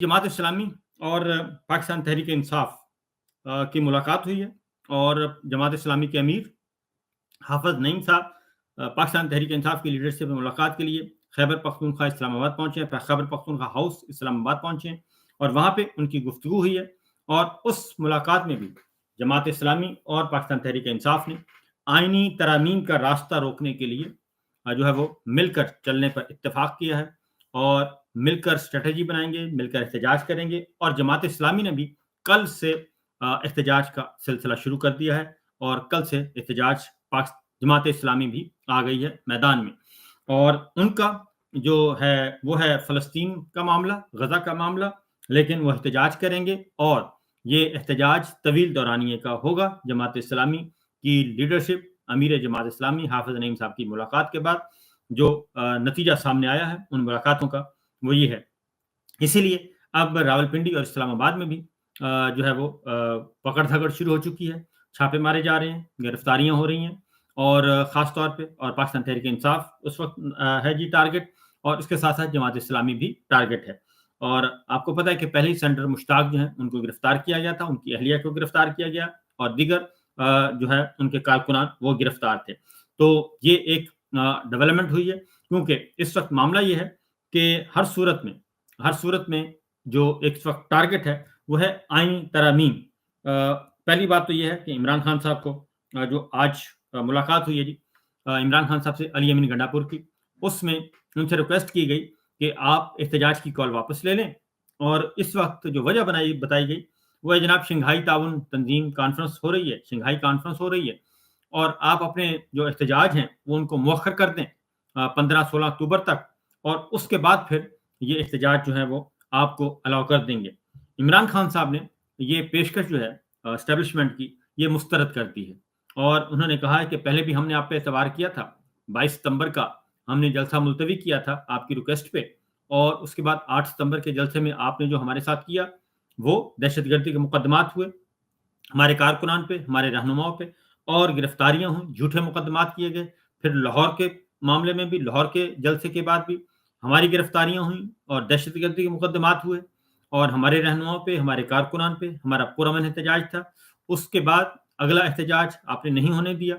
जमात इस्लामी और पाकिस्तान तहरीक इंसाफ की मुलाकात हुई है और जमात इस्लामी के अमीर हाफ़िज़ नईम साहब पाकिस्तान तहरीक इंसाफ की लीडरशिप में मुलाकात के लिए खैबर पख्तूनख्वा इस्लामाबाद पहुँचे हैं। खैबर पख्तूनख्वा हाउस इस्लामाबाद पहुँचे हैं और वहाँ पे उनकी गुफ्तगू हुई है और उस मुलाकात में भी जमात इस्लामी और पाकिस्तान तहरीक इंसाफ ने आइनी तरामीम का रास्ता रोकने के लिए जो है वो मिलकर चलने पर इत्तेफाक किया है और मिलकर स्ट्रेटजी बनाएंगे, मिलकर एहतजाज करेंगे और जमात इस्लामी ने भी कल से एहतजाज का सिलसिला शुरू कर दिया है और कल से एहतजाज पाक जमात इस्लामी भी आ गई है मैदान में और उनका जो है वो है फ़लस्तीन का मामला, गज़ा का मामला, लेकिन वो एहतजाज करेंगे और ये एहतजाज तवील दौरानिए का होगा। जमात इस्लामी की लीडरशिप अमीर जमात इस्लामी हाफ़िज़ नईम साहब की मुलाकात के बाद जो नतीजा सामने आया है उन मुलाकातों का वो ये है। इसीलिए अब रावलपिंडी और इस्लामाबाद में भी जो है वो पकड़-धकड़ शुरू हो चुकी है, छापे मारे जा रहे हैं, गिरफ्तारियाँ हो रही हैं और ख़ास तौर पे और पाकिस्तान तहरीक इंसाफ उस वक़्त है जी टारगेट और इसके साथ-साथ जमात इस्लामी भी टारगेट है। और आपको पता है कि पहले ही सेनेटर मुश्ताक जो हैं उनको गिरफ्तार किया गया था, उनकी अहलिया को गिरफ्तार किया गया और दीगर जो है उनके कारकुनान वो गिरफ्तार थे। तो ये एक डेवलपमेंट हुई है क्योंकि इस वक़्त मामला ये है कि हर सूरत में जो इस वक़्त टारगेट है, वो है आईनी तरामीम। पहली बात तो ये है कि इमरान खान साहब को जो आज मुलाकात हुई है जी इमरान खान साहब से अली अमीन गंडापुर की, उसमें उनसे रिक्वेस्ट की गई कि आप एहतजाज की कॉल वापस ले लें और इस वक़्त जो वजह बताई गई, वो है जनाब शंघाई ताउन तंज़ीम कॉन्फ्रेंस हो रही है, शंघाई कॉन्फ्रेंस हो रही है और आप अपने जो एहतजाज हैं, वो उनको मौख़र कर दें 15-16 अक्टूबर तक और उसके बाद फिर ये एहतजाज जो है वो आपको अलाउ कर देंगे। इमरान खान साहब ने ये पेशकश जो है एस्टेब्लिशमेंट की, ये मुस्तरद कर दी है और उन्होंने कहा है कि पहले भी हमने आप पे एतबार किया था, 22 सितंबर का हमने जलसा मुलतवी किया था आपकी रिक्वेस्ट पे और उसके बाद 8 सितंबर के जलसे में आपने जो हमारे साथ किया, वो दहशतगर्दी के मुकदमात हुए, हमारे कारकुनान पे, हमारे रहनुमाओं पे और गिरफ्तारियाँ हुई, झूठे मुकदमात किए गए। फिर लाहौर के मामले में भी, लाहौर के जलसे के बाद भी हमारी गिरफ्तारियाँ हुई और दहशतगर्दी के मुकदमात हुए और हमारे रहनुमाओं पे, हमारे कारकुनान पे हमारा पुरअमन एहतजाज था। उसके बाद अगला एहतजाज आपने नहीं होने दिया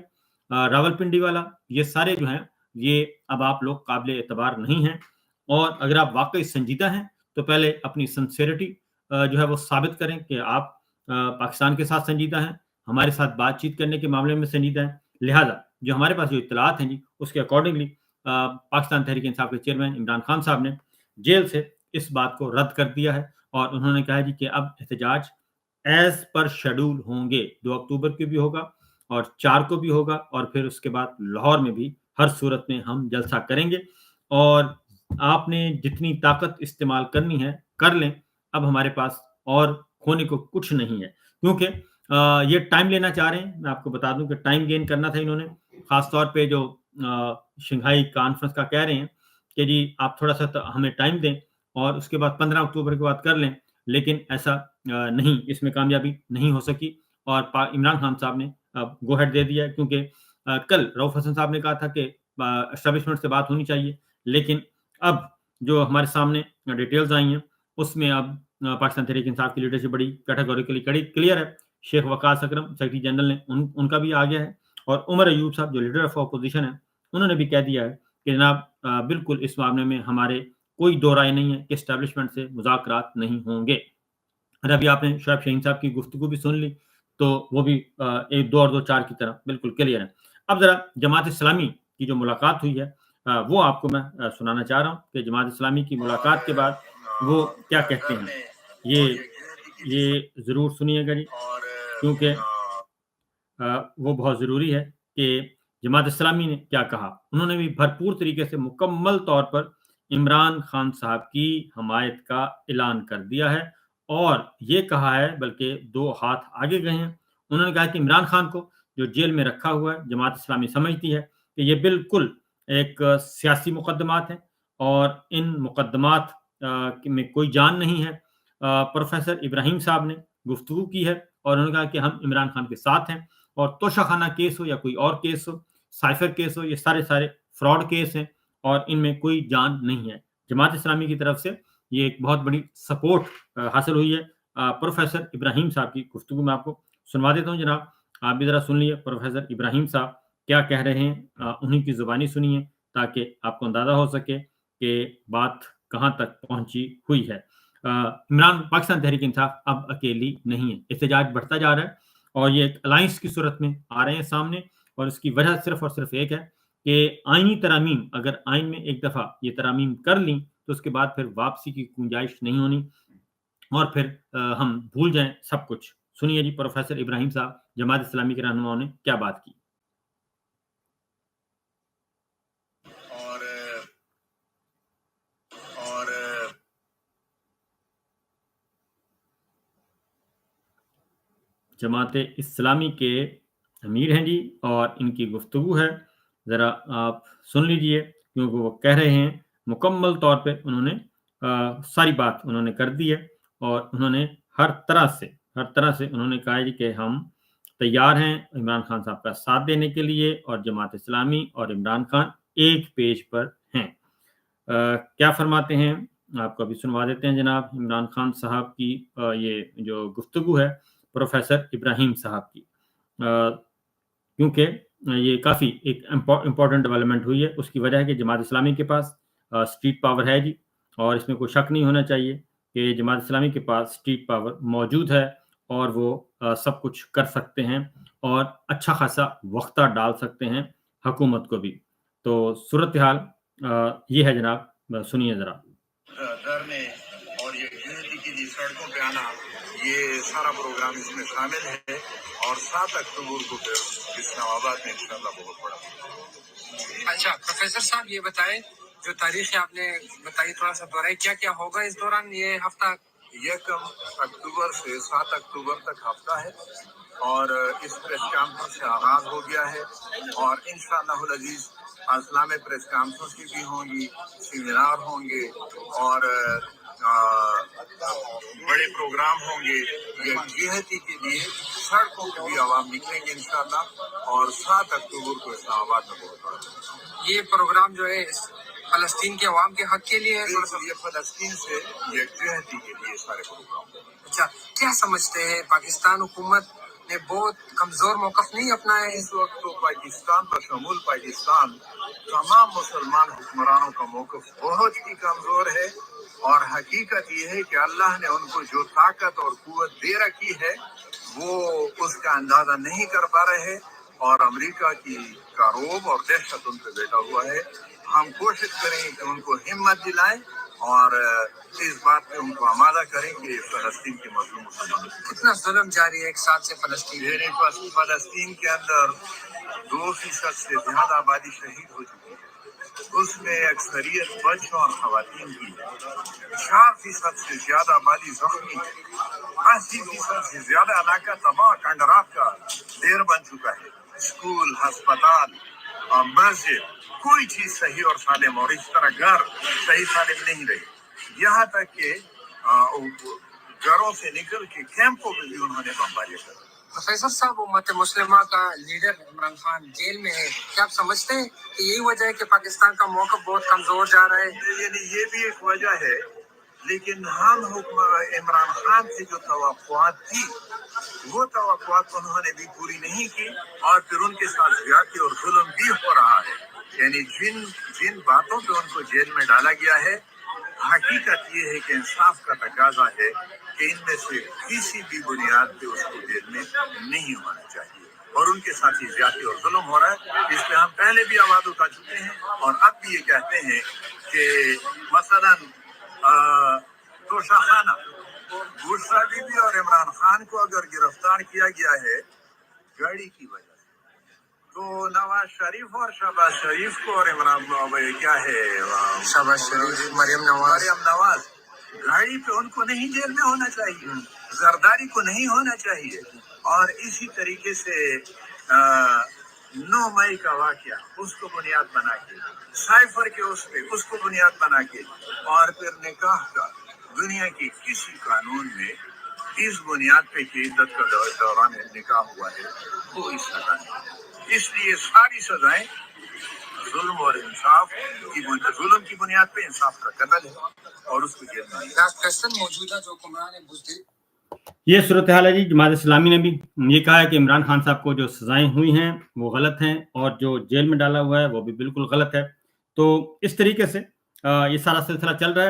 रावलपिंडी वाला। ये सारे जो हैं, ये अब आप लोग काबिल एतबार नहीं हैं और अगर आप वाक़ई संजीदा हैं, तो पहले अपनी सिंसेरिटी जो है वो साबित करें कि आप पाकिस्तान के साथ संजीदा हैं, हमारे साथ बातचीत करने के मामले में संजीदा हैं। लिहाज़ा जो हमारे पास जो इत्तलात हैं जी, उसके अकॉर्डिंगली पाकिस्तान तहरीक इंसाफ के चेयरमैन इमरान खान साहब ने जेल से इस बात को रद्द कर दिया है और उन्होंने कहा है जी कि अब एहतजाज एज़ पर शेड्यूल होंगे। 2 अक्टूबर को भी होगा और 4 को भी होगा और फिर उसके बाद लाहौर में भी हर सूरत में हम जलसा करेंगे और आपने जितनी ताकत इस्तेमाल करनी है, कर लें। अब हमारे पास और खोने को कुछ नहीं है क्योंकि ये टाइम लेना चाह रहे हैं। मैं आपको बता दूं कि टाइम गेन करना था इन्होंने, खास तौर पे जो शंघाई कॉन्फ्रेंस का कह रहे हैं कि जी आप थोड़ा-सा हमें टाइम दें और उसके बाद 15 अक्टूबर के बाद कर लें, लेकिन ऐसा नहीं, इसमें कामयाबी नहीं हो सकी और पा इमरान खान साहब ने गो अहेड दे दिया है क्योंकि कल रऊफ़ हसन साहब ने कहा था कि एस्टेब्लिशमेंट से बात होनी चाहिए, लेकिन अब जो हमारे सामने डिटेल्स आई हैं, उसमें अब पाकिस्तान तहरीक इंसाफ की लीडरशिप बड़ी कैटेगोरिकली कड़ी क्लियर है। शेख वक़ास अकरम सेक्रेटरी जनरल ने उनका भी आ गया है और उमर अयूब साहब जो लीडर ऑफ अपोजिशन है, उन्होंने भी कह दिया है कि जनाब बिल्कुल इस मामले में हमारे कोई दो राय नहीं है कि एस्टेब्लिशमेंट से मुज़ाकरात नहीं होंगे। और अभी आपने शोएब शाहीन साहब की गुफ्तगू भी सुन ली, तो वो भी 1 2 और 2 4 की तरह बिल्कुल क्लियर है। अब ज़रा जमात इस्लामी की जो मुलाकात हुई है वो आपको मैं सुनाना चाह रहा हूँ कि जमात इस्लामी की मुलाकात के बाद वो क्या कहते हैं। ये ज़रूर सुनिएगा जी, क्योंकि वो बहुत ज़रूरी है कि जमात इस्लामी ने क्या कहा। उन्होंने भी भरपूर तरीके से मुकम्मल तौर पर इमरान खान साहब की हमायत का ऐलान कर दिया है और ये कहा है, बल्कि 2 हाथ आगे गए हैं। उन्होंने कहा कि इमरान खान को जो जेल में रखा हुआ है, जमात इस्लामी समझती है कि ये बिल्कुल एक सियासी मुकदमात हैं और इन मुकदमात में कोई जान नहीं है। प्रोफ़ेसर इब्राहीम साहब ने गुफ्तगू की है और उन्होंने कहा कि हम इमरान खान के साथ हैं और तोशाखाना केस हो या कोई और केस हो, साइफर केस हो, ये सारे फ्रॉड केस हैं और इनमें कोई जान नहीं है। जमात इस्लामी की तरफ से یہ ایک بہت بڑی سپورٹ حاصل ہوئی ہے. پروفیسر ابراہیم صاحب کی گفتگو میں آپ کو سنوا دیتا ہوں جناب, آپ بھی ذرا سن لیے پروفیسر ابراہیم صاحب کیا کہہ رہے ہیں, انہیں کی زبانی سنیے تاکہ آپ کو اندازہ ہو سکے کہ بات کہاں تک پہنچی ہوئی ہے. پاکستان تحریک انصاف اب اکیلی نہیں ہے, احتجاج بڑھتا جا رہا ہے اور یہ ایک الائنس کی صورت میں آ رہے ہیں سامنے, اور اس کی وجہ صرف اور صرف ایک ہے کہ آئینی ترامیم, اگر آئین میں ایک دفعہ یہ ترامیم کر لیں تو اس کے بعد پھر واپسی کی گنجائش نہیں ہونی, اور پھر ہم بھول جائیں سب کچھ. سنیے جی پروفیسر ابراہیم صاحب جماعت اسلامی کے رہنماؤں نے کیا بات کی. جماعت اسلامی کے امیر ہیں جی, اور ان کی گفتگو ہے, ذرا آپ سن لیجئے, کیونکہ وہ کہہ رہے ہیں مکمل طور پہ انہوں نے ساری بات انہوں نے کر دی ہے, اور انہوں نے ہر طرح سے انہوں نے کہا ہے کہ ہم تیار ہیں عمران خان صاحب کا ساتھ دینے کے لیے, اور جماعت اسلامی اور عمران خان ایک پیج پر ہیں. کیا فرماتے ہیں آپ کو ابھی سنوا دیتے ہیں جناب عمران خان صاحب کی یہ جو گفتگو ہے پروفیسر ابراہیم صاحب کی, کیونکہ یہ کافی ایک امپورٹنٹ ڈیولپمنٹ ہوئی ہے. اس کی وجہ ہے کہ جماعت اسلامی کے پاس اسٹریٹ پاور ہے جی, اور اس میں کوئی شک نہیں ہونا چاہیے کہ جماعت اسلامی کے پاس اسٹریٹ پاور موجود ہے, اور وہ سب کچھ کر سکتے ہیں اور اچھا خاصا وقتہ ڈال سکتے ہیں حکومت کو بھی. تو صورتحال یہ ہے جناب, سنیے ذرا. دھرنے اور یہ یونٹی کے لیے سڑکوں پہ آنا, یہ سارا پروگرام اس میں شامل ہے, اور 7 اکتوبر کو پھر اسلام آباد میں انشاءاللہ بہت بڑا. اچھا پروفیسر صاحب یہ بتائیں, جو تاریخ آپ نے بتائی تھوڑا سا دوہرائی, کیا کیا ہوگا اس دوران یہ ہفتہ؟ 1 اکتوبر سے 7 اکتوبر تک ہفتہ ہے, اور اس پریس کانفرنس سے آغاز ہو گیا ہے, اور انشاءاللہ العزیز اضلاع میں پریس کانفرنس بھی ہوں گی, سیمینار ہوں گے, اور بڑے پروگرام ہوں گے. یکجہتی کے لیے سڑکوں پہ بھی عوام نکلیں گے انشاءاللہ, اور 7 اکتوبر کو اسلام آباد میں بہت بڑا. یہ پروگرام جو ہے فلسطین کے عوام کے حق کے لیے ہے, یہ فلسطین سے یکجہتی کے لیے سارے پروگرام. اچھا کیا سمجھتے ہیں, پاکستان حکومت نے بہت کمزور موقف نہیں اپنایا ہے اس وقت؟ تو پاکستان بشمول پاکستان تمام مسلمان حکمرانوں کا موقف بہت ہی کمزور ہے, اور حقیقت یہ ہے کہ اللہ نے ان کو جو طاقت اور قوت دے رکھی ہے وہ اس کا اندازہ نہیں کر پا رہے, اور امریکہ کی روب اور دہشت ان پہ بیٹھا ہوا ہے. ہم کوشش کریں کہ ان کو ہمت دلائیں, اور اس بات پہ ان کو آمادہ کریں کہ فلسطین کے مظلوم مسلمانوں. کتنا ظلم جاری ہے ایک ساتھ سے فلسطین میرے پاس فلسطین کے اندر 2% سے زیادہ آبادی شہید ہو چکی ہے, اس میں اکثریت بچوں اور خواتین کی ہے. 4% سے زیادہ آبادی زخمی ہے. 80% سے زیادہ علاقہ تباہ کنڈرات کا ڈیر بن چکا ہے. اسکول, ہسپتال اور مسجد, کوئی چیز صحیح اور سالم, اور اس طرح گھر صحیح سالم نہیں رہی. یہاں تک کہ گھروں سے نکل کے کیمپوں میں بھی انہوں نے بمباریاں کر. پروفیسر صاحب امت مسلمہ کا لیڈر عمران خان جیل میں ہے, کیا آپ سمجھتے ہیں کہ یہی وجہ ہے کہ پاکستان کا موقف بہت کمزور جا رہا ہے؟ یعنی یہ بھی ایک وجہ ہے, لیکن ہم عمران خان سے جو توقعات تھی وہ توقعات انہوں نے بھی پوری نہیں کی, اور پھر ان کے ساتھ زیادتی اور ظلم بھی ہو رہا ہے. یعنی جن باتوں پہ ان کو جیل میں ڈالا گیا ہے, حقیقت یہ ہے کہ انصاف کا تقاضا ہے کہ ان میں سے کسی بھی بنیاد پہ اس کو جیل میں نہیں ہونا چاہیے, اور ان کے ساتھ ہی زیادتی اور ظلم ہو رہا ہے. اس پہ ہم پہلے بھی آواز اٹھا چکے ہیں, اور اب بھی یہ کہتے ہیں کہ مثلا توشہ خانہ بشرا بی بی اور عمران خان کو اگر گرفتار کیا گیا ہے گاڑی کی وجہ سے, تو نواز شریف اور شہباز شریف کو اور عمران کیا ہے شہباز شریف, مریم نواز گاڑی پہ ان کو نہیں جیل میں ہونا چاہیے, زرداری کو نہیں ہونا چاہیے. اور اسی طریقے سے 9 مئی کا واقعہ اس کو بنیاد بنا کے, سائفر کے اس کو بنیاد بنا کے, اور پھر نکاح کا دنیا کے کسی قانون میں اس بنیاد پہ کہ عدت کا دوران نکاح ہوا ہے کوئی سزا نہیں. اس لیے ساری سزائیں जुल्म और इंसाफ की जुल्म की बुनियाद पे इंसाफ का कत्ल है और उसको जेल में मौजूदा जो हुक्मरान है बुज़दिल ये सूरत हाल है जी। जमात इस्लामी ने भी ये कहा है कि इमरान खान साहब को जो सजाएं हुई हैं वो गलत हैं और जो जेल में डाला हुआ है वो भी बिल्कुल गलत है। तो इस तरीके से ये सारा सिलसिला चल रहा है।